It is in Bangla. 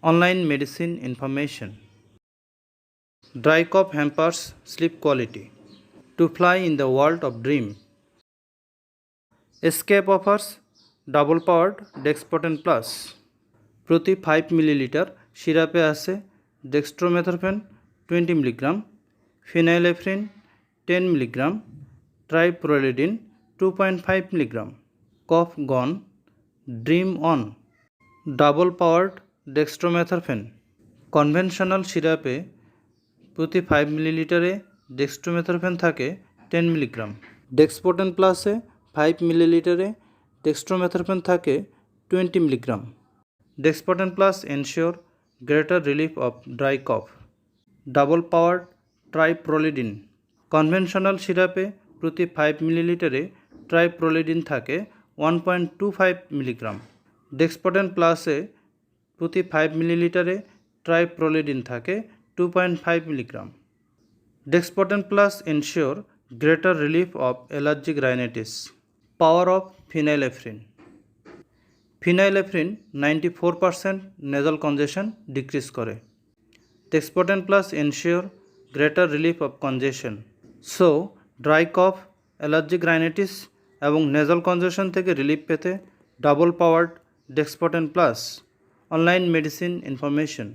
Online medicine information. Dry cough hampers sleep quality. To fly in the world of dream. Escape offers double powered Dexpoten Plus. প্রতি 5 মিলিলিটার সিরাপে আছে dextromethorphan 20 milligram, phenylephrine 10 milligram, triprolidine 2.5 milligram. Cough gone, dream on. Double powered dextromethorphan. Conventional সিরাপে প্রতি 5 মিলিলিটারে ডেক্সট্রোমেথরফেন থাকে 10 মিলিগ্রাম। ডেক্সপোটেন প্লাসে 5 মিলিলিটারে ডেক্সট্রোমেথরফেন থাকে 20 milligram. Dexpoten Plus ensure greater relief of dry cough. Double powered triprolidine. Conventional সিরাপে প্রতি 5 মিলিলিটারে ট্রাইপ্রোলিডিন থাকে 1.25 মিলিগ্রাম। ডেক্সপোটেন প্লাসে প্রতি 5 মিলিলিটারে ট্রাইপ্রোলিডিন থাকে 2.5 milligram. Dexpoten plus ensure greater relief of allergic rhinitis. Power of phenylephrine. Phenylephrine 94% nasal congestion decrease করে। Dexpoten plus ensure greater relief of congestion. So dry cough, allergic rhinitis এবং নেজাল কনজেশন থেকে রিলিফ পেতে double powered Dexpoten plus. Online medicine information.